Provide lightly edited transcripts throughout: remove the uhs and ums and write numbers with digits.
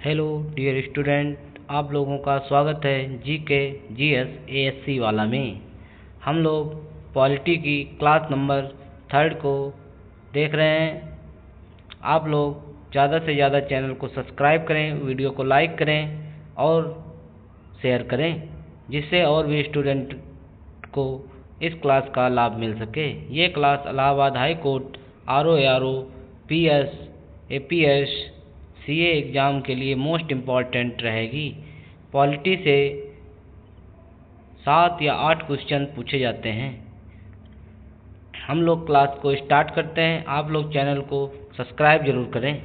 Hello dear student, आप लोगों का स्वागत है जीके जीएस एएससी वाला में। हम लोग पॉलिटी की क्लास नंबर 3 को देख रहे हैं। आप लोग ज़्यादा से ज़्यादा चैनल को सब्सक्राइब करें, वीडियो को लाइक करें और शेयर करें, जिससे और भी स्टूडेंट को इस क्लास का लाभ मिल सके। ये class Allahabad high court, RO, PS, APS, CA exam के लिए मोस्ट इम्पॉर्टेंट रहेगी। पॉलिटी से 7 या 8 क्वेश्चन पूछे जाते हैं। हम लोग क्लास को स्टार्ट करते हैं। आप लोग चैनल को सब्सक्राइब जरूर करें।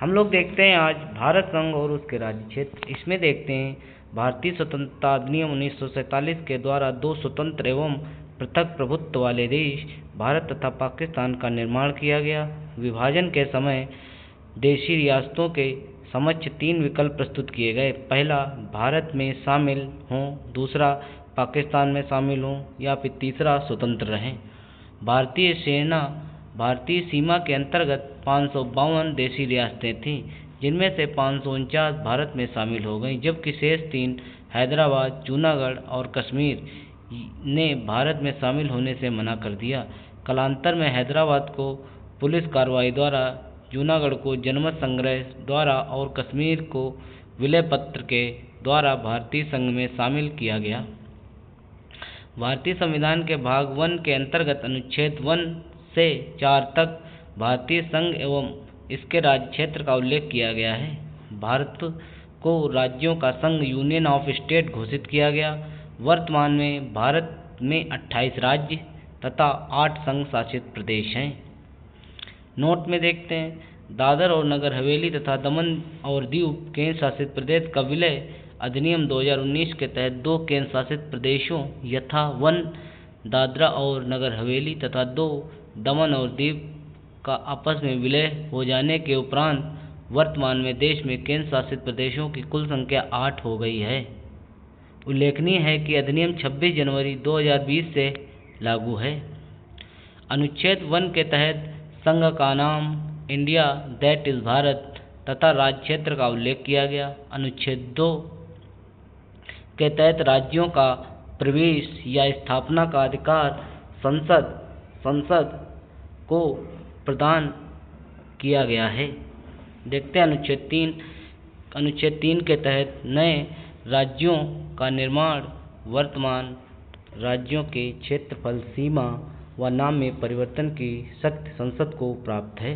हम लोग देखते हैं आज भारत संघ और उसके राज्य क्षेत्र। इसमें देखते हैं भारतीय स्वतंत्रता अधिनियम 1947 के द्वारा 2 स्वतंत्र एवं पृथक प्रभुत्व वाले देश भारत तथा पाकिस्तान का निर्माण किया गया। विभाजन के समय देशी रियासतों के समक्ष 3 विकल्प प्रस्तुत किए गए। पहला, भारत में शामिल हों, दूसरा, पाकिस्तान में शामिल हों, या फिर तीसरा, स्वतंत्र रहें। भारतीय सीमा के अंतर्गत 552 देशी रियासतें थीं, जिनमें से 549 भारत में शामिल हो गईं, जबकि शेष 3 हैदराबाद, जूनागढ़ और कश्मीर ने भारत में शामिल होने से मना कर दिया। कालांतर में हैदराबाद को पुलिस कार्रवाई द्वारा, जूनागढ़ को जनमत संग्रह द्वारा और कश्मीर को विलय पत्र के द्वारा भारतीय संघ में शामिल किया गया। भारतीय संविधान के भाग 1 के अंतर्गत अनुच्छेद 1 से 4 तक भारतीय संघ एवं इसके राज्य क्षेत्र का उल्लेख किया गया है। भारत को राज्यों का संघ, यूनियन ऑफ स्टेट, घोषित किया गया। वर्तमान में भारत में 28 राज्य तथा 8 संघ शासित प्रदेश हैं। नोट में देखते हैं, दादर और नगर हवेली तथा दमन और दीव केंद्र शासित प्रदेश का विलय अधिनियम 2019 के तहत 2 केंद्र शासित प्रदेशों यथा 1 दादरा और नगर हवेली तथा 2 दमन और दीव का आपस में विलय हो जाने के उपरांत वर्तमान में देश में केंद्र शासित प्रदेशों की कुल संख्या 8 हो गई है। उल्लेखनीय है कि अधिनियम 26 जनवरी 2020 से लागू है। अनुच्छेद 1 के तहत संघ का नाम इंडिया, दैट इज भारत, तथा राज्य क्षेत्र का उल्लेख किया गया। अनुच्छेद 2 के तहत राज्यों का प्रवेश या स्थापना का अधिकार संसद को प्रदान किया गया है। देखते हैं अनुच्छेद 3 के तहत नए राज्यों का निर्माण वर्तमान राज्यों के क्षेत्रफल, सीमा व नाम में परिवर्तन की शक्ति संसद को प्राप्त है।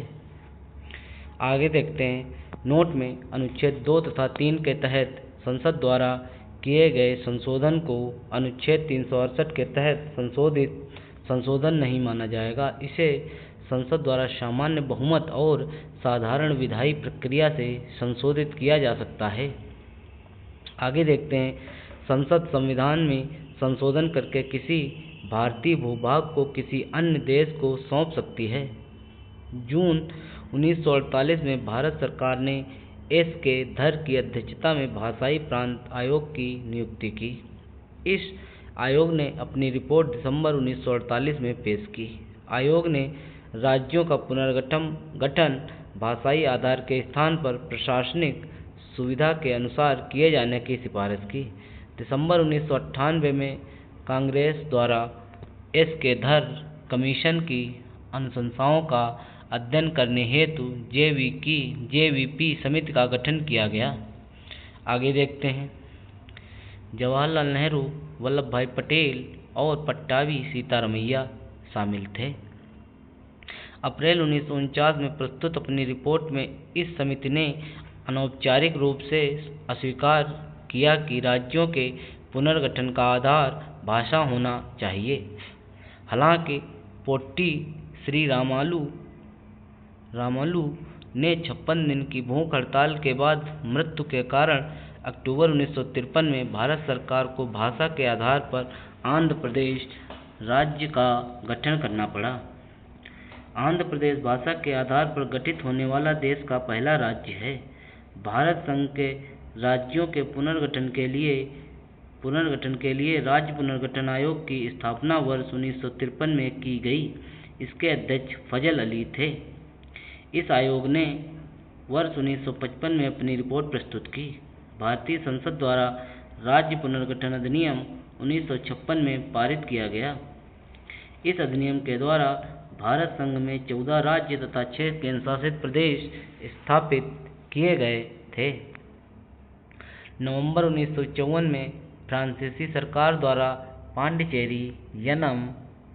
आगे देखते हैं, नोट में अनुच्छेद 2 तथा 3 के तहत संसद द्वारा किए गए संशोधन को अनुच्छेद 368 के तहत संशोधन नहीं माना जाएगा। इसे संसद द्वारा सामान्य बहुमत और साधारण विधायी प्रक्रिया से संशोधित किया जा सकता है। आगे देखते हैं, संसद संविधान में संशोधन करके किसी भारतीय भूभाग को किसी अन्य देश को सौंप सकती है। जून 1948 में भारत सरकार ने एस के धर की अध्यक्षता में भाषाई प्रांत आयोग की नियुक्ति की। इस आयोग ने अपनी रिपोर्ट दिसंबर 1948 में पेश की। आयोग ने राज्यों का पुनर्गठन भाषाई आधार के स्थान पर प्रशासनिक सुविधा के अनुसार किए जाने की सिफारिश की। दिसंबर 1998 में कांग्रेस द्वारा एस के धर कमीशन की अनुशंसाओं का अध्ययन करने हेतु जेवीपी समिति का गठन किया गया। आगे देखते हैं, जवाहरलाल नेहरू, वल्लभ भाई पटेल और पट्टाभी सीतारमैया शामिल थे। अप्रैल 1949 में प्रस्तुत अपनी रिपोर्ट में इस समिति ने अनौपचारिक रूप से अस्वीकार किया कि राज्यों के पुनर्गठन का आधार भाषा होना चाहिए। हालांकि पोट्टी श्री रामालू ने 56 दिन की भूख हड़ताल के बाद मृत्यु के कारण अक्टूबर 1953 में भारत सरकार को भाषा के आधार पर आंध्र प्रदेश राज्य का गठन करना पड़ा। आंध्र प्रदेश भाषा के आधार पर गठित होने वाला देश का पहला राज्य है। भारत संघ के राज्यों के पुनर्गठन के लिए राज्य पुनर्गठन आयोग की स्थापना वर्ष 1953 में की गई। इसके अध्यक्ष फजल अली थे। इस आयोग ने वर्ष 1955 में अपनी रिपोर्ट प्रस्तुत की। भारतीय संसद द्वारा राज्य पुनर्गठन अधिनियम 1956 में पारित किया गया। इस अधिनियम के द्वारा भारत संघ में 14 राज्य तथा 6 केंद्रशासित प्रदेश स्थापित किए गए थे। नवंबर 1954 में फ्रांसीसी सरकार द्वारा पांडिचेरी, यनम,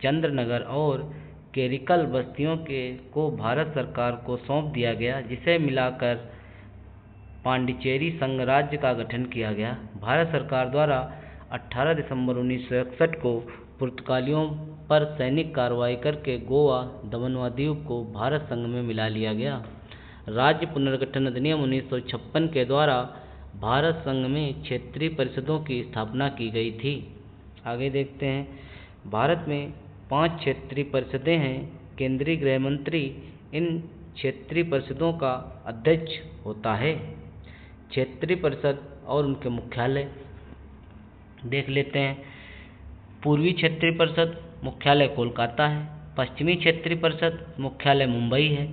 चंद्रनगर और केरिकल बस्तियों को भारत सरकार को सौंप दिया गया, जिसे मिलाकर पांडिचेरी संघ राज्य का गठन किया गया। भारत सरकार द्वारा 18 दिसंबर 1961 को पुर्तगालियों पर सैनिक कार्रवाई करके गोवा, दमन व दीव को भारत संघ में मिला लिया गया। राज्य पुनर्गठन अधिनियम 1956 के द्वारा भारत संघ में क्षेत्रीय परिषदों की स्थापना की गई थी। आगे देखते हैं, भारत में 5 क्षेत्रीय परिषदें हैं। केंद्रीय गृह मंत्री इन क्षेत्रीय परिषदों का अध्यक्ष होता है। क्षेत्रीय परिषद और उनके मुख्यालय देख लेते हैं। पूर्वी क्षेत्रीय परिषद मुख्यालय कोलकाता है। पश्चिमी क्षेत्रीय परिषद मुख्यालय मुंबई है।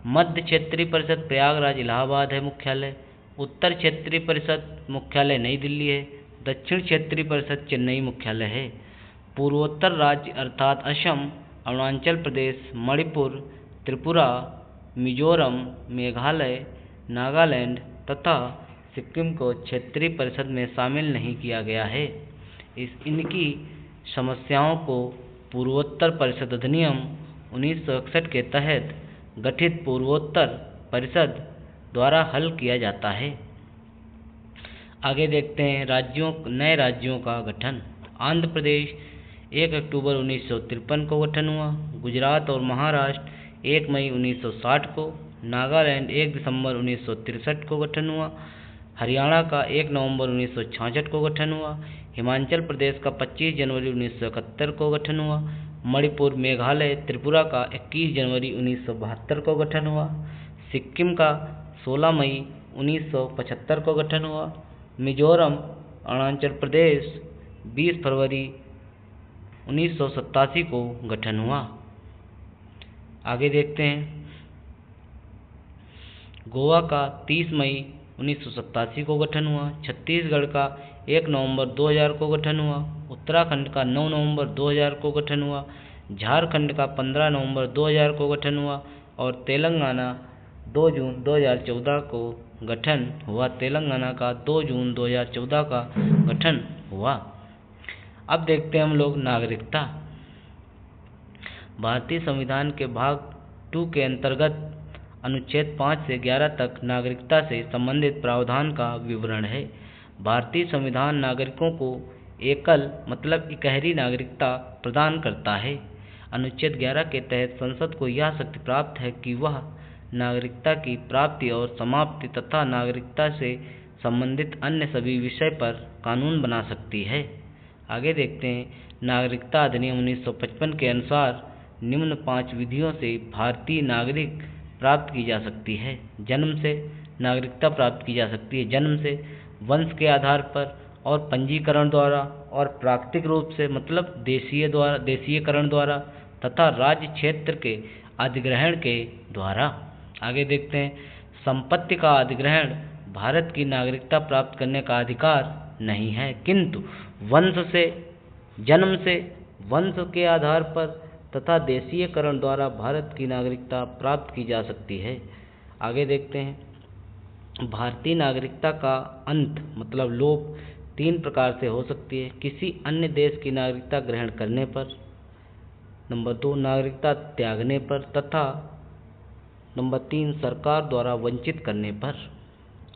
मध्य क्षेत्रीय परिषद प्रयागराज इलाहाबाद है मुख्यालय। उत्तर क्षेत्रीय परिषद मुख्यालय नई दिल्ली है। दक्षिण क्षेत्रीय परिषद चेन्नई मुख्यालय है। पूर्वोत्तर राज्य अर्थात असम, अरुणाचल प्रदेश, मणिपुर, त्रिपुरा, मिजोरम, मेघालय, नागालैंड तथा सिक्किम को क्षेत्रीय परिषद में शामिल नहीं किया गया है। इनकी समस्याओं को पूर्वोत्तर परिषद अधिनियम 1961 के तहत गठित पूर्वोत्तर परिषद द्वारा हल किया जाता है। आगे देखते हैं नए राज्यों का गठन। आंध्र प्रदेश 1 अक्टूबर 1953 को गठन हुआ। गुजरात और महाराष्ट्र 1 मई 1960 को। नागालैंड 1 दिसंबर 1963 को गठन हुआ। हरियाणा का 1 नवंबर 1966 को गठन हुआ। हिमाचल प्रदेश का 25 जनवरी 1971 को गठन हुआ। मणिपुर, मेघालय, त्रिपुरा का 21 जनवरी 1972 को गठन हुआ। सिक्किम का 16 मई 1975 को गठन हुआ। मिजोरम, अरुणाचल प्रदेश 20 फरवरी 1987 को गठन हुआ। आगे देखते हैं, गोवा का 30 मई 1987 को गठन हुआ। छत्तीसगढ़ का 1 नवंबर 2000 को गठन हुआ। उत्तराखंड का 9 नवंबर 2000 को गठन हुआ। झारखंड का 15 नवंबर 2000 को गठन हुआ और तेलंगाना 2 जून 2014 को गठन हुआ। तेलंगाना का 2 जून 2014 का गठन हुआ। अब देखते हैं हम लोग नागरिकता। भारतीय संविधान के भाग 2 के अंतर्गत अनुच्छेद 5 से 11 तक नागरिकता से संबंधित प्रावधान का विवरण है। भारतीय संविधान नागरिकों को एकल मतलब इकहरी नागरिकता प्रदान करता है। अनुच्छेद 11 के तहत संसद को यह शक्ति प्राप्त है कि वह नागरिकता की प्राप्ति और समाप्ति तथा नागरिकता से संबंधित अन्य सभी विषय पर कानून बना सकती है। आगे देखते हैं, नागरिकता अधिनियम 1955 के अनुसार निम्न 5 विधियों से भारतीय नागरिक प्राप्त की जा सकती है। जन्म से नागरिकता प्राप्त की जा सकती है, जन्म से, वंश के आधार पर और पंजीकरण द्वारा और प्राकृतिक रूप से मतलब देशीयकरण द्वारा तथा राज्य क्षेत्र के अधिग्रहण के द्वारा। आगे देखते हैं, संपत्ति का अधिग्रहण भारत की नागरिकता प्राप्त करने का अधिकार नहीं है, किंतु वंश से, जन्म से, वंश के आधार पर तथा देशीयकरण द्वारा भारत की नागरिकता प्राप्त की जा सकती है। आगे देखते हैं, भारतीय नागरिकता का अंत मतलब लोप 3 प्रकार से हो सकती है। किसी अन्य देश की नागरिकता ग्रहण करने पर, नंबर 2 नागरिकता त्यागने पर तथा नंबर 3 सरकार द्वारा वंचित करने पर।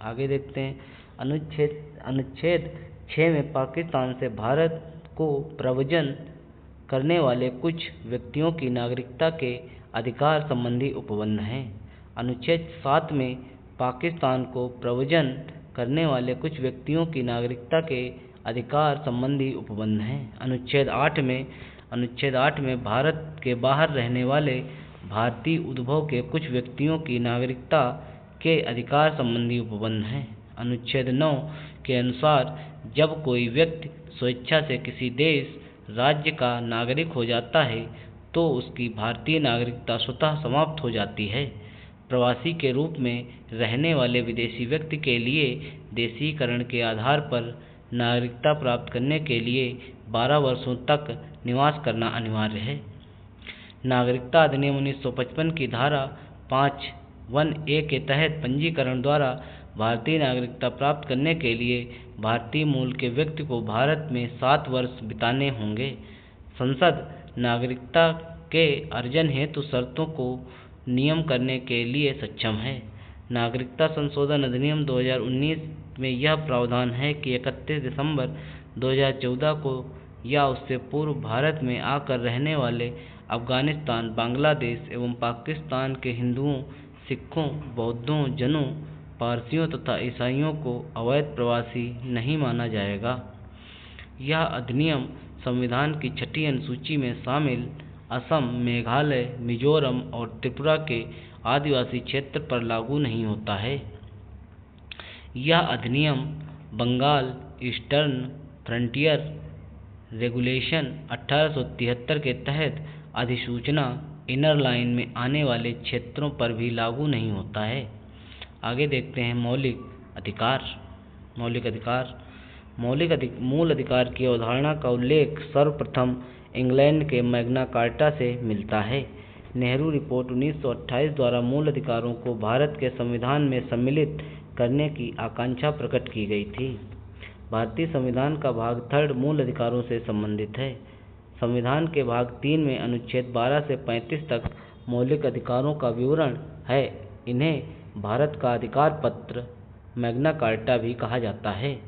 आगे देखते हैं, अनुच्छेद 6 में पाकिस्तान से भारत को प्रव्रजन करने वाले कुछ व्यक्तियों की नागरिकता के अधिकार संबंधी उपबंध हैं। अनुच्छेद 7 में पाकिस्तान को प्रव्रजन करने वाले कुछ व्यक्तियों की नागरिकता के अधिकार संबंधी उपबंध हैं। अनुच्छेद 8 में भारत के बाहर रहने वाले भारतीय उद्भव के कुछ व्यक्तियों की नागरिकता के अधिकार संबंधी उपबंध हैं। अनुच्छेद 9 के अनुसार जब कोई व्यक्ति स्वेच्छा से किसी देश राज्य का नागरिक हो जाता है तो उसकी भारतीय नागरिकता स्वतः समाप्त हो जाती है। प्रवासी के रूप में रहने वाले विदेशी व्यक्ति के लिए देशीकरण के आधार पर नागरिकता प्राप्त करने के लिए 12 वर्षों तक निवास करना अनिवार्य है। नागरिकता अधिनियम 1955 की धारा 5(1)(a) के तहत पंजीकरण द्वारा भारतीय नागरिकता प्राप्त करने के लिए भारतीय मूल के व्यक्ति को भारत में 7 वर्ष बिताने होंगे। संसद नागरिकता के अर्जन हेतु शर्तों को नियम करने के लिए सक्षम है। नागरिकता संशोधन अधिनियम 2019 में यह प्रावधान है कि 31 दिसंबर 2014 को या उससे पूर्व भारत में आकर रहने वाले अफगानिस्तान, बांग्लादेश एवं पाकिस्तान के हिंदुओं, सिखों, बौद्धों, जैनों, पारसियों तथा ईसाइयों को अवैध प्रवासी नहीं माना जाएगा। यह अधिनियम संविधान की 6ठी अनुसूची में शामिल असम, मेघालय, मिजोरम और त्रिपुरा के आदिवासी क्षेत्र पर लागू नहीं होता है। यह अधिनियम बंगाल ईस्टर्न फ्रंटियर रेगुलेशन 1873 के तहत अधिसूचना इनर लाइन में आने वाले क्षेत्रों पर भी लागू नहीं होता है। आगे देखते हैं मौलिक अधिकार। मूल अधिकार की अवधारणा का उल्लेख सर्वप्रथम इंग्लैंड के मैग्ना कार्टा से मिलता है। नेहरू रिपोर्ट 1928 द्वारा मूल अधिकारों को भारत के संविधान में सम्मिलित करने की आकांक्षा प्रकट की गई थी। भारतीय संविधान का भाग 3 मूल अधिकारों से संबंधित है। संविधान के भाग 3 में अनुच्छेद 12 से 35 तक मौलिक अधिकारों का विवरण है। इन्हें भारत का अधिकार पत्र मैग्ना कार्टा भी कहा जाता है।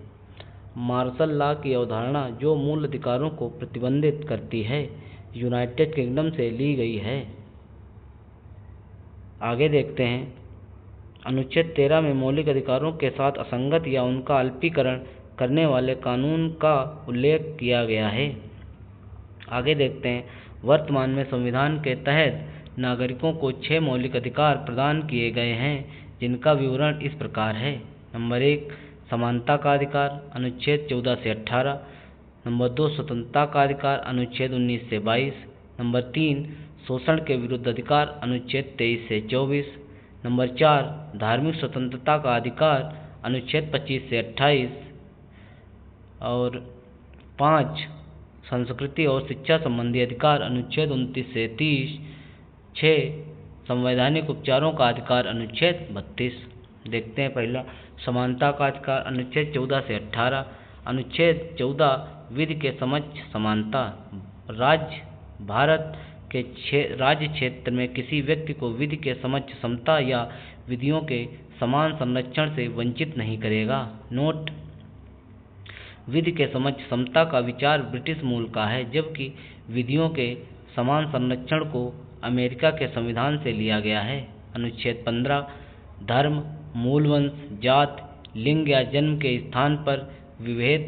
मार्शल लॉ की अवधारणा जो मूल अधिकारों को प्रतिबंधित करती है, यूनाइटेड किंगडम से ली गई है। आगे देखते हैं अनुच्छेद 13 में मौलिक अधिकारों के साथ असंगत या उनका अल्पीकरण करने वाले कानून का उल्लेख किया गया है। आगे देखते हैं वर्तमान में संविधान के तहत नागरिकों को 6 मौलिक अधिकार प्रदान किए गए हैं, जिनका विवरण इस प्रकार है। नंबर 1 समानता का अधिकार अनुच्छेद 14 से 18। नंबर 2 स्वतंत्रता का अधिकार अनुच्छेद 19 से 22। नंबर 3 शोषण के विरुद्ध अधिकार अनुच्छेद 23 से 24। नंबर 4 धार्मिक स्वतंत्रता का अधिकार अनुच्छेद 25 से 28 और 5 संस्कृति और शिक्षा संबंधी अधिकार अनुच्छेद 29 से 30। 6 संवैधानिक उपचारों का अधिकार अनुच्छेद 32। देखते हैं पहला समानता का अधिकार अनुच्छेद 14 से 18। अनुच्छेद 14 विधि के समक्ष समानता। भारत के राज्य क्षेत्र में किसी व्यक्ति को विधि के समक्ष समता या विधियों के समान संरक्षण से वंचित नहीं करेगा। नोट: विधि के समक्ष समता का विचार ब्रिटिश मूल का है, जबकि विधियों के समान संरक्षण को अमेरिका के संविधान से लिया गया है। अनुच्छेद 15 धर्म, मूलवंश, जात, लिंग या जन्म के स्थान पर विभेद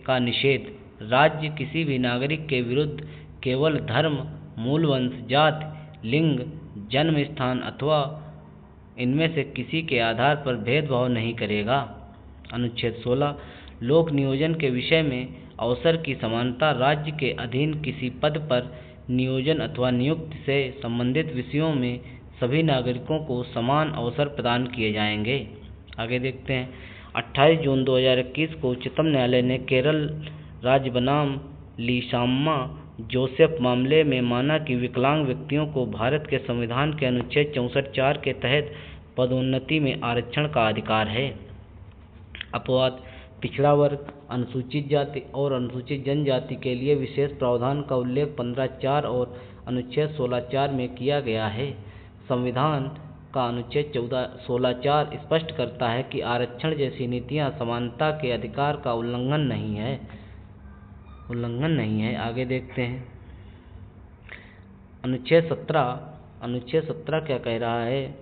का निषेध। राज्य किसी भी नागरिक के विरुद्ध केवल धर्म, मूलवंश, जात, लिंग, जन्म स्थान अथवा इनमें से किसी के आधार पर भेदभाव नहीं करेगा। अनुच्छेद 16 लोक नियोजन के विषय में अवसर की समानता। राज्य के अधीन किसी पद पर नियोजन अथवा नियुक्ति से संबंधित विषयों में सभी नागरिकों को समान अवसर प्रदान किए जाएंगे। आगे देखते हैं 28 जून 2021 को उच्चतम न्यायालय ने केरल राज्य बनाम लीशाम्मा जोसेफ मामले में माना कि विकलांग व्यक्तियों को भारत के संविधान के अनुच्छेद 64(4) के तहत पदोन्नति में आरक्षण का अधिकार है। अपवाद: पिछड़ा वर्ग, अनुसूचित जाति और अनुसूचित जनजाति के लिए विशेष प्रावधान का उल्लेख 15(4) और अनुच्छेद 16(4) में किया गया है। संविधान का अनुच्छेद 16(4) स्पष्ट करता है कि आरक्षण जैसी नीतियां समानता के अधिकार का उल्लंघन नहीं है। आगे देखते हैं अनुच्छेद 17 क्या कह रहा है।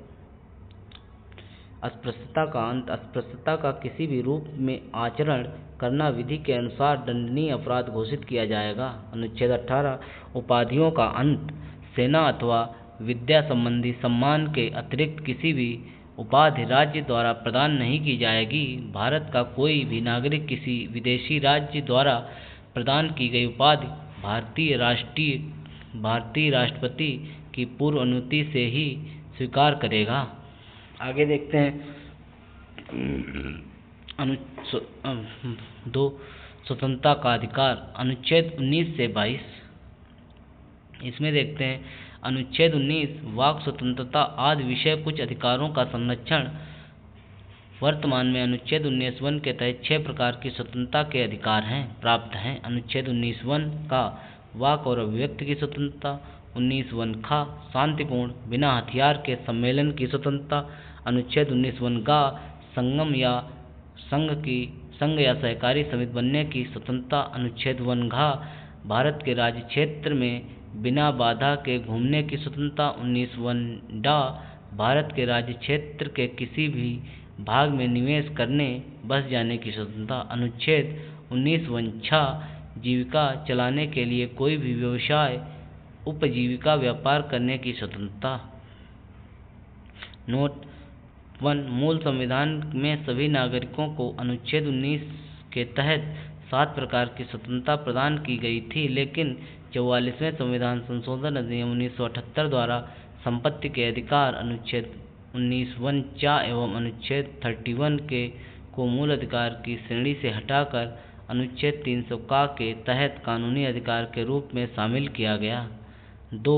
अस्पृश्यता का अंत: अस्पृश्यता का किसी भी रूप में आचरण करना विधि के अनुसार दंडनीय अपराध घोषित किया जाएगा। अनुच्छेद 18 उपाधियों का अंत: सेना अथवा विद्या संबंधी सम्मान के अतिरिक्त किसी भी उपाधि राज्य द्वारा प्रदान नहीं की जाएगी। भारत का कोई भी नागरिक किसी विदेशी राज्य द्वारा प्रदान की गई उपाधि भारतीय राष्ट्रपति की पूर्व अनुमति से ही स्वीकार करेगा। आगे देखते हैं दो स्वतंत्रता का अधिकार, अनुच्छेद 19 से 22। इसमें देखते हैं अनुच्छेद 19 वाक स्वतंत्रता आदि विषय कुछ अधिकारों का संरक्षण। वर्तमान में अनुच्छेद 19(1) के तहत 6 प्रकार की स्वतंत्रता के अधिकार प्राप्त हैं। अनुच्छेद 19(1) का वाक और अभिव्यक्ति की स्वतंत्रता, 19(1) का शांतिपूर्ण बिना हथियार के सम्मेलन की स्वतंत्रता, अनुच्छेद 19(1) का संगम या संघ या सहकारी समिति बनने की स्वतंत्रता, अनुच्छेद 1 का भारत के राज्य क्षेत्र में बिना बाधा के घूमने की स्वतंत्रता, 19(1) भारत के राज्य क्षेत्र के किसी भी भाग में निवेश करने बस जाने की स्वतंत्रता, अनुच्छेद 19(1) जीविका चलाने के लिए कोई भी व्यवसाय उपजीविका व्यापार करने की स्वतंत्रता। नोट 1, मूल संविधान में सभी नागरिकों को अनुच्छेद 19 के तहत 7 प्रकार की स्वतंत्रता प्रदान की गई थी, लेकिन 44वें संविधान संशोधन अधिनियम 1978 द्वारा संपत्ति के अधिकार अनुच्छेद 19(1) एवं अनुच्छेद 31 को मूल अधिकार की श्रेणी से हटाकर अनुच्छेद 300 के तहत कानूनी अधिकार के रूप में शामिल किया गया। 2,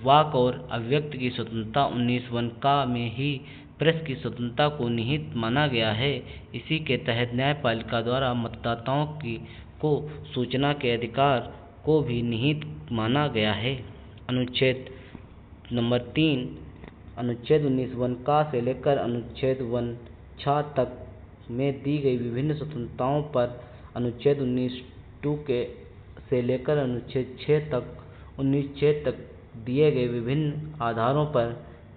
वाक और अभिव्यक्ति की स्वतंत्रता, 19(1) में ही प्रेस की स्वतंत्रता को निहित माना गया है। इसी के तहत न्यायपालिका द्वारा मतदाताओं को सूचना के अधिकार को भी निहित माना गया है। अनुच्छेद नंबर 3, अनुच्छेद 19(1) से लेकर अनुच्छेद 1(6) तक में दी गई विभिन्न स्वतंत्रताओं पर अनुच्छेद 19(2) से लेकर अनुच्छेद 19(6) तक दिए गए विभिन्न आधारों पर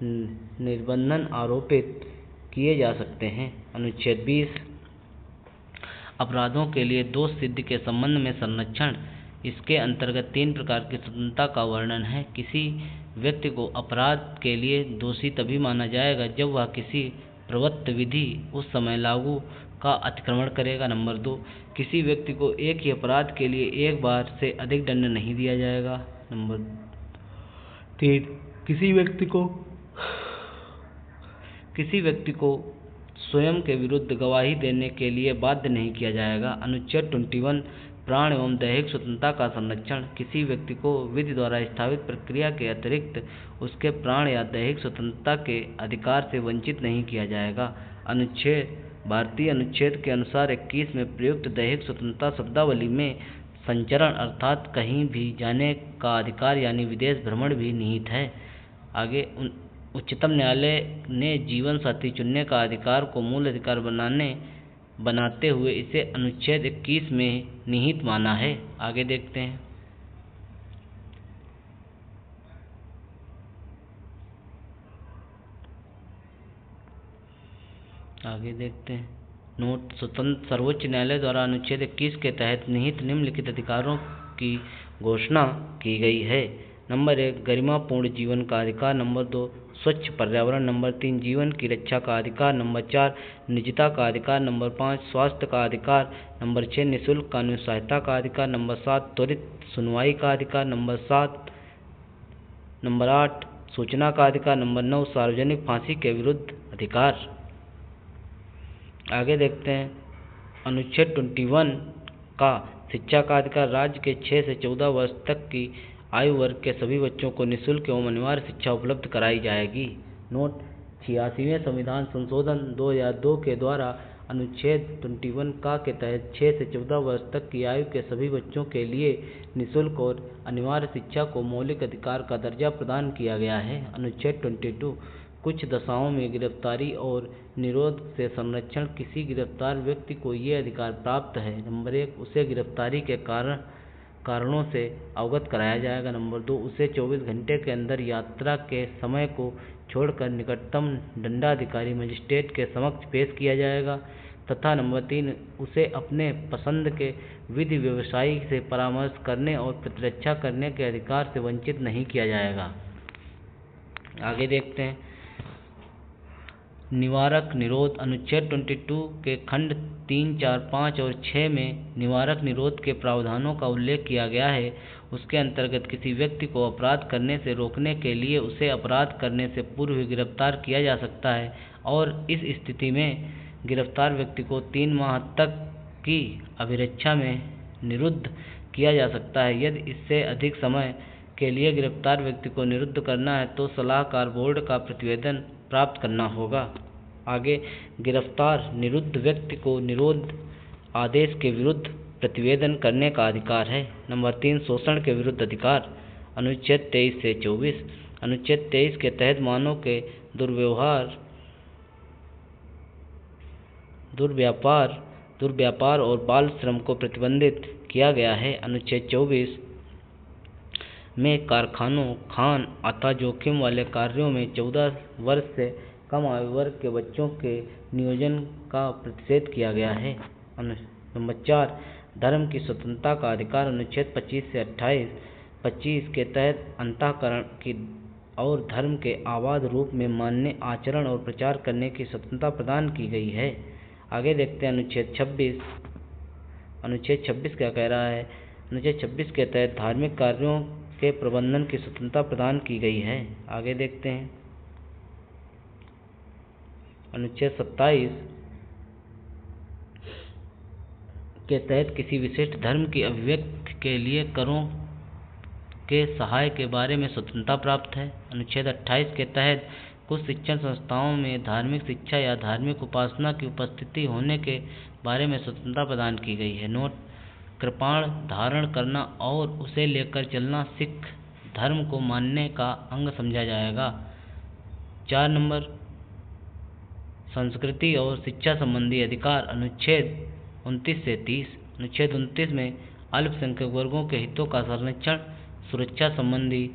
निर्बंधन आरोपित किए जा सकते हैं। अनुच्छेद 20, अपराधों के लिए दोष सिद्धि के संबंध में संरक्षण। इसके अंतर्गत 3 प्रकार की स्वतंत्रता का वर्णन है। किसी व्यक्ति को अपराध के लिए दोषी तभी माना जाएगा जब वह किसी प्रवृत्त विधि उस समय लागू का अतिक्रमण करेगा। नंबर 2, किसी व्यक्ति को एक ही अपराध के लिए एक बार से अधिक दंड नहीं दिया जाएगा। नंबर 3, किसी व्यक्ति को स्वयं के विरुद्ध गवाही देने के लिए बाध्य नहीं किया जाएगा। अनुच्छेद 21, प्राण एवं दैहिक स्वतंत्रता का संरक्षण। किसी व्यक्ति को विधि द्वारा स्थापित प्रक्रिया के अतिरिक्त उसके प्राण या दैहिक स्वतंत्रता के अधिकार से वंचित नहीं किया जाएगा। भारतीय अनुच्छेद के अनुसार 21 में प्रयुक्त दैहिक स्वतंत्रता शब्दावली में संचरण अर्थात कहीं भी जाने का अधिकार यानी विदेश भ्रमण भी निहित है। आगे उच्चतम न्यायालय ने जीवन साथी चुनने का अधिकार को मूल अधिकार बनाते हुए इसे अनुच्छेद 21 में निहित माना है। आगे देखते हैं। नोट, स्वतंत्र सर्वोच्च न्यायालय द्वारा अनुच्छेद 21 के तहत निहित निम्नलिखित अधिकारों की घोषणा की गई है। नंबर 1, गरिमापूर्ण जीवन का अधिकार। नंबर 2, स्वच्छ पर्यावरण। नंबर 3, जीवन की रक्षा का अधिकार। नंबर 4, निजता का अधिकार। नंबर 5, स्वास्थ्य का अधिकार। नंबर 6, निःशुल्क कानूनी सहायता का अधिकार। नंबर 7, त्वरित सुनवाई का अधिकार। नंबर 8, सूचना का अधिकार। नंबर 9, सार्वजनिक फांसी के विरुद्ध अधिकार। आगे देखते हैं। अनुच्छेद 21 का शिक्षा का अधिकार। राज्य के 6 से 14 वर्ष तक की आयु वर्ग के सभी बच्चों को निःशुल्क एवं अनिवार्य शिक्षा उपलब्ध कराई जाएगी। नोट, 86वें संविधान संशोधन 2002 के द्वारा अनुच्छेद 21 का के तहत 6 से 14 वर्ष तक की आयु के सभी बच्चों के लिए निःशुल्क और अनिवार्य शिक्षा को मौलिक अधिकार का दर्जा प्रदान किया गया है। अनुच्छेद 22, कुछ दशाओं में गिरफ्तारी और निरोध से संरक्षण। किसी गिरफ्तार व्यक्ति को ये अधिकार प्राप्त है। नंबर 1, उसे गिरफ्तारी के कारणों से अवगत कराया जाएगा। नंबर 2, उसे 24 घंटे के अंदर यात्रा के समय को छोड़कर निकटतम दंडाधिकारी मजिस्ट्रेट के समक्ष पेश किया जाएगा। तथा नंबर 3, उसे अपने पसंद के विधि व्यवसायी से परामर्श करने और प्रतिरक्षा करने के अधिकार से वंचित नहीं किया जाएगा। आगे देखते हैं। निवारक निरोध। अनुच्छेद 22 के खंड 3, 4, 5 और 6 में निवारक निरोध के प्रावधानों का उल्लेख किया गया है। उसके अंतर्गत किसी व्यक्ति को अपराध करने से रोकने के लिए उसे अपराध करने से पूर्व गिरफ्तार किया जा सकता है और इस स्थिति में गिरफ्तार व्यक्ति को 3 माह तक की अभिरक्षा में निरुद्ध किया जा सकता है। यदि इससे अधिक समय के लिए गिरफ्तार व्यक्ति को निरुद्ध करना है तो सलाहकार बोर्ड का प्रतिवेदन प्राप्त करना होगा। आगे गिरफ्तार निरुद्ध व्यक्ति को निरोध आदेश के विरुद्ध प्रतिवेदन करने का अधिकार है। नंबर 3, शोषण के विरुद्ध अधिकार। अनुच्छेद 23 से 24। अनुच्छेद 23 के तहत मानव के दुर्व्यापार और बाल श्रम को प्रतिबंधित किया गया है। अनुच्छेद 24 में कारखानों, खान अथवा जोखिम वाले कार्यों में 14 वर्ष से कम आयु वर्ग के बच्चों के नियोजन का प्रतिषेध किया गया है। नंबर 4, धर्म की स्वतंत्रता का अधिकार। अनुच्छेद 25 से 28। 25 के तहत अंतःकरण की और धर्म के आबाद रूप में मानने, आचरण और प्रचार करने की स्वतंत्रता प्रदान की गई है। आगे देखते हैं अनुच्छेद 26। अनुच्छेद 26 क्या कह रहा है? अनुच्छेद 26 के तहत धार्मिक कार्यों के प्रबंधन की स्वतंत्रता प्रदान की गई है। आगे देखते हैं अनुच्छेद 27 के तहत किसी विशिष्ट धर्म की अभिव्यक्ति के लिए करों के सहाय के बारे में स्वतंत्रता प्राप्त है। अनुच्छेद 28 के तहत कुछ शिक्षण संस्थाओं में धार्मिक शिक्षा या धार्मिक उपासना की उपस्थिति होने के बारे में स्वतंत्रता प्रदान की गई है। नोट: कृपाण धारण करना और उसे लेकर चलना सिख धर्म को मानने का अंग समझा जाएगा। 4 नंबर, संस्कृति और शिक्षा संबंधी अधिकार। अनुच्छेद 29 से 30। अनुच्छेद 29 में अल्पसंख्यक वर्गों के हितों का संरक्षण, सुरक्षा संबंधी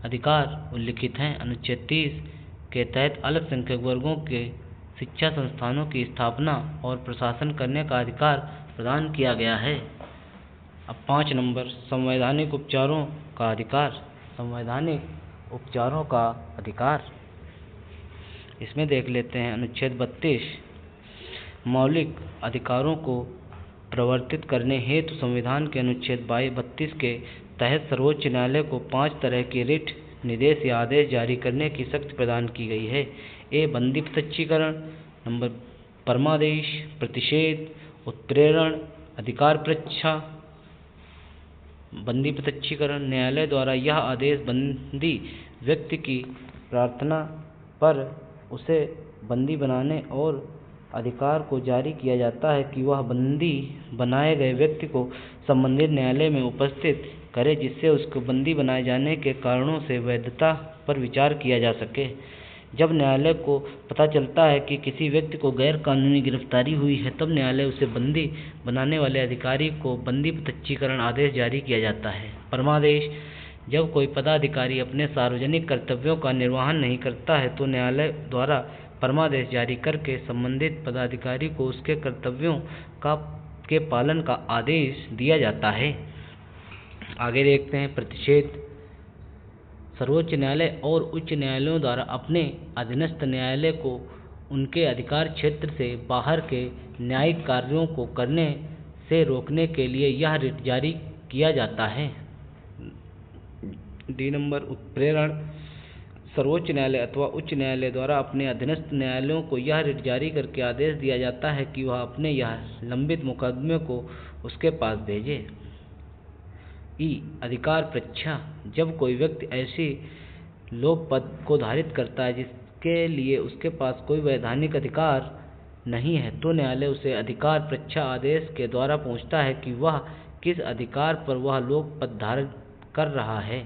अधिकार उल्लिखित हैं। अनुच्छेद 30 के तहत अल्पसंख्यक वर्गों के शिक्षा संस्थानों की स्थापना और प्रशासन करने का अधिकार प्रदान किया गया है। अब 5 नंबर, संवैधानिक उपचारों का अधिकार। संवैधानिक उपचारों का अधिकार, इसमें देख लेते हैं अनुच्छेद 32, मौलिक अधिकारों को प्रवर्तित करने हेतु संविधान के अनुच्छेद 32 के तहत सर्वोच्च न्यायालय को 5 तरह के रिट, निर्देश या आदेश जारी करने की शक्ति प्रदान की गई है। ए, बंदी प्रत्यक्षीकरण। नंबर, परमादेश, प्रतिषेध, उत्प्रेरण, अधिकार परीक्षा। बंदी प्रत्यक्षीकरण: न्यायालय द्वारा यह आदेश बंदी व्यक्ति की प्रार्थना पर उसे बंदी बनाने और अधिकार को जारी किया जाता है कि वह बंदी बनाए गए व्यक्ति को संबंधित न्यायालय में उपस्थित करे, जिससे उसको बंदी बनाए जाने के कारणों से वैधता पर विचार किया जा सके। जब न्यायालय को पता चलता है कि किसी व्यक्ति को गैर कानूनी गिरफ्तारी हुई है, तब न्यायालय उसे बंदी बनाने वाले अधिकारी को बंदी प्रत्यक्षीकरण आदेश जारी किया जाता है। परमादेश: जब कोई पदाधिकारी अपने सार्वजनिक कर्तव्यों का निर्वहन नहीं करता है तो न्यायालय द्वारा परमादेश जारी करके संबंधित पदाधिकारी को उसके कर्तव्यों के पालन का आदेश दिया जाता है। आगे देखते हैं प्रतिषेध। सर्वोच्च न्यायालय और उच्च न्यायालयों द्वारा अपने अधीनस्थ न्यायालय को उनके अधिकार क्षेत्र से बाहर के न्यायिक कार्यों को करने से रोकने के लिए यह रिट जारी किया जाता है। डी नंबर, उत्प्रेरण: सर्वोच्च न्यायालय अथवा उच्च न्यायालय द्वारा अपने अधीनस्थ न्यायालयों को यह रिट जारी करके आदेश दिया जाता है कि वह अपने यह लंबित मुकदमे को उसके पास भेजे। ई, अधिकार परीक्षा: जब कोई व्यक्ति ऐसी लोक पद को धारित करता है जिसके लिए उसके पास कोई वैधानिक अधिकार नहीं है, तो न्यायालय उसे अधिकार परीक्षा आदेश के द्वारा पूछता है कि वह किस अधिकार पर वह लोक पद धारण कर रहा है।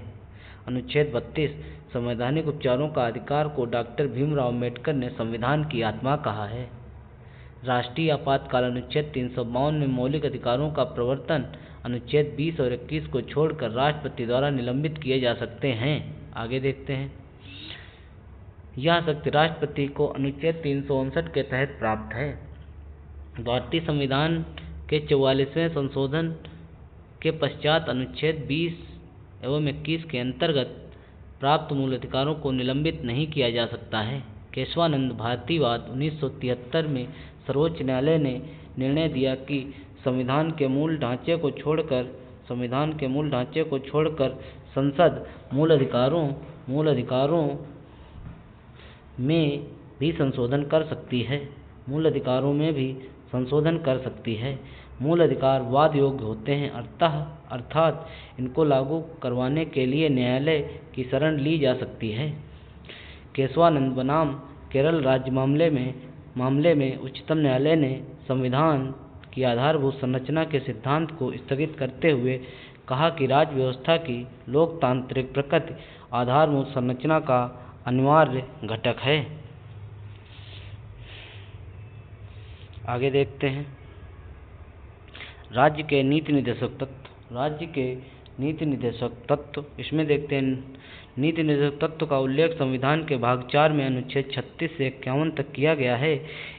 अनुच्छेद 32, संवैधानिक उपचारों का अधिकार को डॉक्टर भीमराव अम्बेडकर ने संविधान की आत्मा कहा है। राष्ट्रीय आपातकाल: अनुच्छेद 352 में मौलिक अधिकारों का प्रवर्तन अनुच्छेद 20 और 21 को छोड़कर राष्ट्रपति द्वारा निलंबित किए जा सकते हैं। आगे देखते हैं, यह शक्ति राष्ट्रपति को अनुच्छेद 359 के तहत प्राप्त है। भारतीय संविधान के 44वें संशोधन के पश्चात अनुच्छेद 20 एवं 21 के अंतर्गत प्राप्त मूल अधिकारों को निलंबित नहीं किया जा सकता है। केशवानंद भारतीयवाद: 1973 में सर्वोच्च न्यायालय ने निर्णय दिया कि संविधान के मूल ढांचे को छोड़कर संसद मूल अधिकारों में भी भी संशोधन कर सकती है, मूल अधिकारों में भी संशोधन कर सकती है। मूल अधिकार वाद योग्य होते हैं, अर्थात इनको लागू करवाने के लिए न्यायालय की शरण ली जा सकती है। केशवानंद बनाम केरल राज्य मामले में उच्चतम न्यायालय ने संविधान की आधारभूत संरचना के सिद्धांत को स्थगित करते हुए कहा कि राज्य व्यवस्था की लोकतांत्रिक प्रकृति आधारभूत संरचना का अनिवार्य घटक है। आगे देखते हैं राज्य के नीति निर्देशक तत्व। इसमें देखते हैं नीति निर्देशक तत्व का उल्लेख संविधान के भाग 4 में अनुच्छेद 36 से 51 तक किया गया है।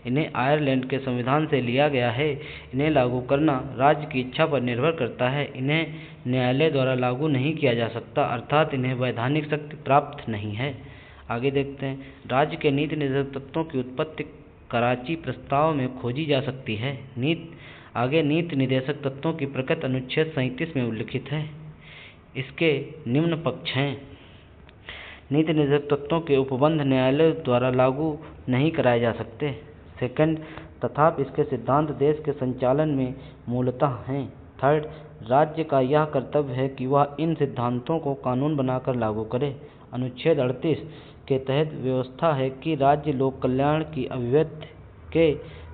इन्हें आयरलैंड के संविधान से लिया गया है। इन्हें लागू करना राज्य की इच्छा पर निर्भर करता है। इन्हें न्यायालय द्वारा लागू नहीं किया जा सकता, अर्थात इन्हें वैधानिक शक्ति प्राप्त नहीं है। आगे देखते हैं राज्य के नीति निर्देशक तत्वों की उत्पत्ति कराची प्रस्ताव में खोजी जा सकती है। नीति निर्देशक तत्वों की प्रकृति अनुच्छेद 37 में उल्लिखित है। इसके निम्न पक्ष हैं। नीति निर्देशक तत्वों के उपबंध न्यायालय द्वारा लागू नहीं कराए जा सकते। सेकंड, तथापि इसके सिद्धांत देश के संचालन में मूलतः हैं। थर्ड, राज्य का यह कर्तव्य है कि वह इन सिद्धांतों को कानून बनाकर लागू करे। अनुच्छेद 38 के तहत व्यवस्था है कि राज्य लोक कल्याण की अभिवृद्धि के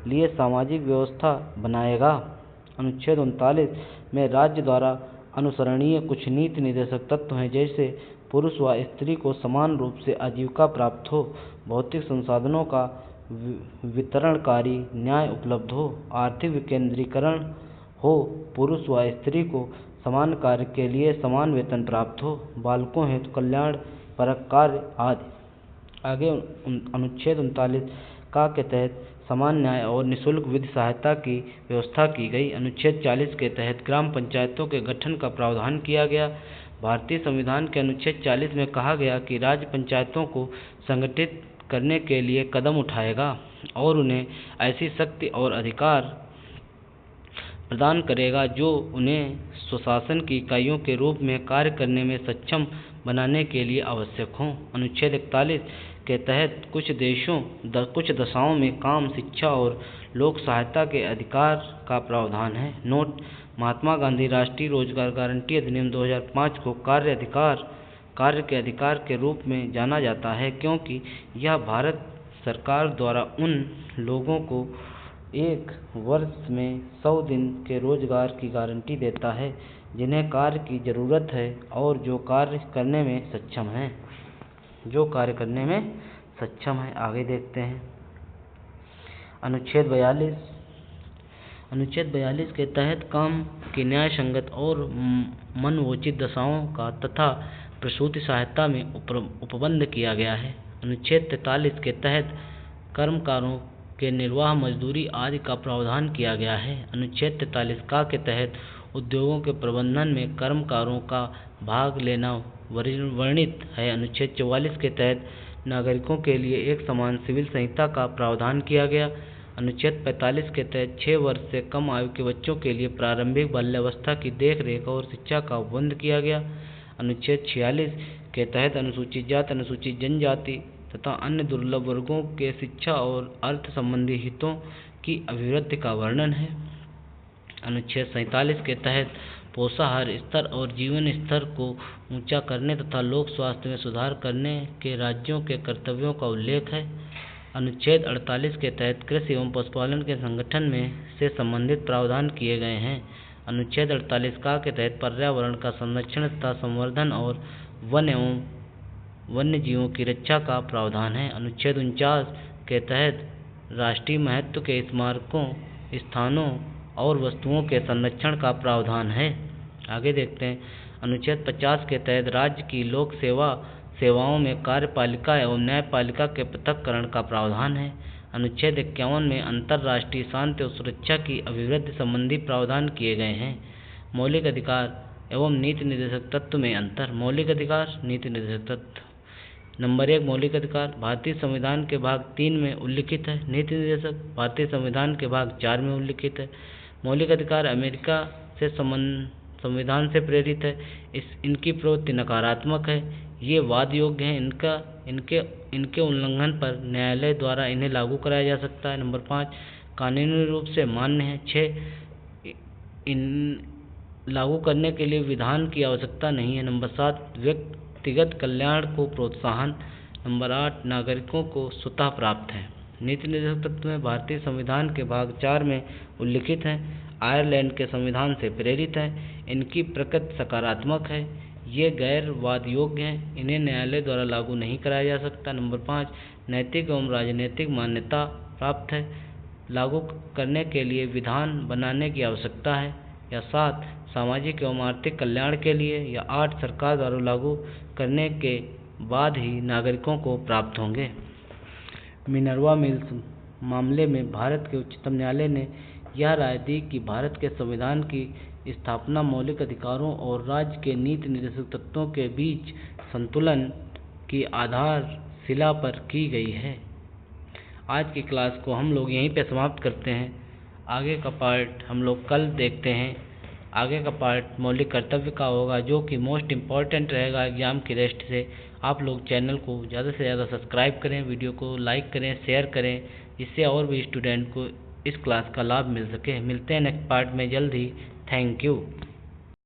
लिए सामाजिक व्यवस्था बनाएगा। अनुच्छेद 39 में राज्य द्वारा अनुसरणीय कुछ नीति निर्देशक तत्व हैं, जैसे पुरुष व स्त्री को समान रूप से आजीविका प्राप्त हो, भौतिक संसाधनों का वितरणकारी न्याय उपलब्ध हो, आर्थिक विकेंद्रीकरण हो, पुरुष व स्त्री को समान कार्य के लिए समान वेतन प्राप्त हो, बालकों हेतु कल्याण परक कार्य आदि। आगे अनुच्छेद 39 का के तहत समान न्याय और निःशुल्क विधि सहायता की व्यवस्था की गई। अनुच्छेद 40 के तहत ग्राम पंचायतों के गठन का प्रावधान किया गया। भारतीय संविधान के अनुच्छेद 40 में कहा गया कि राज्य पंचायतों को संगठित करने के लिए कदम उठाएगा और उन्हें ऐसी शक्ति और अधिकार प्रदान करेगा जो उन्हें स्वशासन की इकाइयों के रूप में कार्य करने में सक्षम बनाने के लिए आवश्यक हों। अनुच्छेद 41 के तहत कुछ दशाओं में काम, शिक्षा और लोक सहायता के अधिकार का प्रावधान है। नोट, महात्मा गांधी राष्ट्रीय रोजगार गारंटी अधिनियम 2005 को कार्य के अधिकार के रूप में जाना जाता है, क्योंकि यह भारत सरकार द्वारा उन लोगों को एक वर्ष में 100 दिन के रोजगार की गारंटी देता है जिन्हें कार्य की जरूरत है और जो कार्य करने में सक्षम है। आगे देखते हैं अनुच्छेद 42 के तहत काम की न्याय संगत और मनवोचित दशाओं का तथा प्रसूति सहायता में उपबंध किया गया है। अनुच्छेद 43 के तहत कर्मकारों के निर्वाह, मजदूरी आदि का प्रावधान किया गया है। अनुच्छेद 43 का के तहत उद्योगों के प्रबंधन में कर्मकारों का भाग लेना वर्णित है। अनुच्छेद 44 के तहत नागरिकों के लिए एक समान सिविल संहिता का प्रावधान किया गया। अनुच्छेद 45 के तहत 6 वर्ष से कम आयु के बच्चों के लिए प्रारंभिक बाल्यावस्था की देखरेख और शिक्षा का उपबंध किया गया। अनुच्छेद 46 के तहत अनुसूचित जाति, अनुसूचित जनजाति तथा अन्य दुर्लभ वर्गों के शिक्षा और अर्थ संबंधी हितों की अभिवृद्धि का वर्णन है। अनुच्छेद 47 के तहत पोषाहार स्तर और जीवन स्तर को ऊंचा करने तथा लोक स्वास्थ्य में सुधार करने के राज्यों के कर्तव्यों का उल्लेख है। अनुच्छेद 48 के तहत कृषि एवं पशुपालन के संगठन में से संबंधित प्रावधान किए गए हैं। अनुच्छेद 48 का के तहत पर्यावरण का संरक्षण तथा संवर्धन और वन एवं वन्य जीवों की रक्षा का प्रावधान है। अनुच्छेद 49 के तहत राष्ट्रीय महत्व के स्मारकों, स्थानों और वस्तुओं के संरक्षण का प्रावधान है। आगे देखते हैं अनुच्छेद 50 के तहत राज्य की लोक सेवाओं में कार्यपालिका एवं न्यायपालिका के पृथक्करण का प्रावधान है। अनुच्छेद 51 में अंतर्राष्ट्रीय शांति और सुरक्षा की अभिवृद्धि संबंधी प्रावधान किए गए हैं। मौलिक अधिकार एवं नीति निर्देशक तत्व में अंतर। मौलिक अधिकार, नीति निर्देशक तत्व। नंबर 1, मौलिक अधिकार भारतीय संविधान के भाग 3 में उल्लिखित है। नीति निर्देशक भारतीय संविधान के भाग 4 में उल्लिखित है। मौलिक अधिकार अमेरिका से संविधान से प्रेरित है। इनकी प्रवृत्ति नकारात्मक है। ये वाद योग्य हैं। इनके इनके उल्लंघन पर न्यायालय द्वारा इन्हें लागू कराया जा सकता है। नंबर 5, कानूनी रूप से मान्य है। 6, इन लागू करने के लिए विधान की आवश्यकता नहीं है। नंबर 7, व्यक्तिगत कल्याण को प्रोत्साहन। नंबर 8, नागरिकों को स्वतः प्राप्त है। नीति निर्देशक तत्व में भारतीय संविधान के भाग 4 में उल्लिखित हैं। आयरलैंड के संविधान से प्रेरित है। इनकी प्रकृति सकारात्मक है। ये गैर वाद योग्य हैं। इन्हें न्यायालय द्वारा लागू नहीं कराया जा सकता। नंबर 5, नैतिक एवं राजनीतिक मान्यता प्राप्त है। लागू करने के लिए विधान बनाने की आवश्यकता है। या 7, सामाजिक एवं आर्थिक कल्याण के लिए। या 8, सरकार द्वारा लागू करने के बाद ही नागरिकों को प्राप्त होंगे। मिनर्वा मिल्स मामले में भारत के उच्चतम न्यायालय ने यह राय दी कि भारत के संविधान की स्थापना मौलिक अधिकारों और राज्य के नीति निर्देशक तत्वों के बीच संतुलन की आधारशिला पर की गई है। आज की क्लास को हम लोग यहीं पे समाप्त करते हैं। आगे का पार्ट हम लोग कल देखते हैं। आगे का पार्ट मौलिक कर्तव्य का होगा, जो कि मोस्ट इम्पॉर्टेंट रहेगा एग्जाम की रेस्ट से। आप लोग चैनल को ज़्यादा से ज़्यादा सब्सक्राइब करें, वीडियो को लाइक करें, शेयर करें, जिससे और भी स्टूडेंट को इस क्लास का लाभ मिल सके। मिलते हैं नेक्स्ट पार्ट में जल्द ही। Thank you.